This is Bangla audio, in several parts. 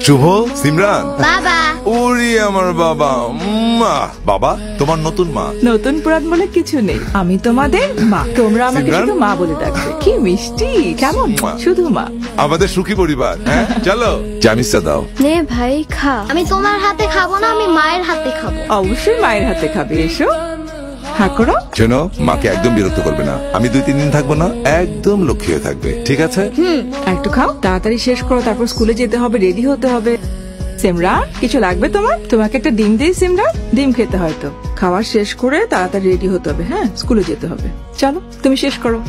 শুভ, সিমরান, বাবা। ওরে আমার বাবা, বাবা তোমার নতুন মা। নতুন পুরান বলে কিছু নেই, আমি তোমাদের মা, তোমরা আমাকে সিমরান? শুধু মা বলে ডাকবে। কি মিষ্টি, কেমন শুধু মা। আমাদের সুখী পরিবার। হ্যাঁ চলো জামিসটা দাও। নে ভাই খা। আমি তোমার হাতে খাবো না, আমি মায়ের হাতে খাবো। অবশ্যই মায়ের হাতে খাবে, এসো হা করো। শোনো, মাকে একদম বিরক্ত করবে না। আমি 2-3 দিন থাকবো না, একদম লক্ষ্মী হয়ে থাকবে, ঠিক আছে? একটু খাও, তাড়াতাড়ি শেষ করো, তারপর স্কুলে যেতে হবে, রেডি হতে হবে। সিমরান, কিছু লাগবে তোমার? তোমাকে একটা ডিম দিই সিমরান, ডিম খেতে হয়তো। খাওয়া শেষ করে তাড়াতাড়ি রেডি হতে হবে, হ্যাঁ স্কুলে যেতে হবে। চলো তুমি শেষ করো।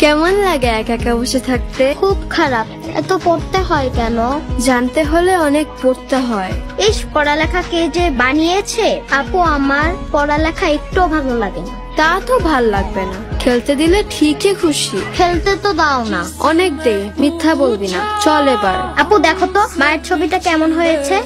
কেমন লাগে একা একা বসে থাকতে? খুব খারাপ। এত পড়তে হয় কেন? জানতে হলে অনেক পড়তে হয়। এই পড়ালেখা কে যে বানিয়েছে? আপু, আমার পড়ালেখা একটু ভালো লাগে না। তা তো ভাল লাগবে না, খেলতে দিলে ঠিকই খুশি। খেলতে তো দাও না। অনেক দে, মিথ্যা বলবি না। চল এবার। আপু দেখো তো মায়ের ছবিটা কেমন হয়েছে।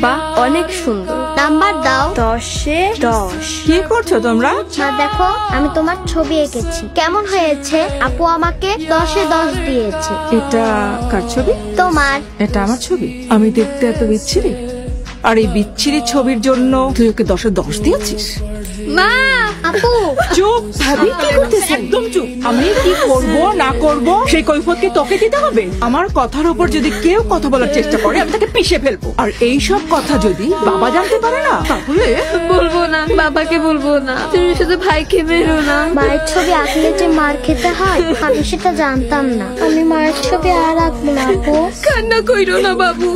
বাহ, অনেক সুন্দর। নাম্বার দাও। 10-এ 10। কি করছো তোমরা? মা দেখো, আমি তোমার ছবি এঁকেছি। কেমন হয়েছে? আপু আমাকে 10-এ 10 দিয়েছে। এটা কার ছবি? তোমার। এটা আমার ছবি? আমি দেখতে এত বিচ্ছিরি? আর এই বিচ্ছিরি ছবির জন্য তুই ওকে 10-এ 10 দিয়েছিস? মা, আপু। চুপ ভাবি, কি করতেছ? একদম চুপ। আমি কি করব না করব সেই কৈফিয়ত কি তোকে দিতে হবে? আমার কথার উপর যদি কেউ কথা বলার চেষ্টা করে আমি তাকে পিষে ফেলবো। আর এই সব কথা যদি বাবা জানতে পারে না, তাহলে বলবো না, বাবাকে বলবো না। তুমি শুধু ভাইকে মেরো না। মায়ের ছবি আঁকলে যে মার খেতে হয় আমি সেটা জানতাম না। আমি মায়ের ছবি আর আঁকবো না আপু। কান্না কইরো না বাবু।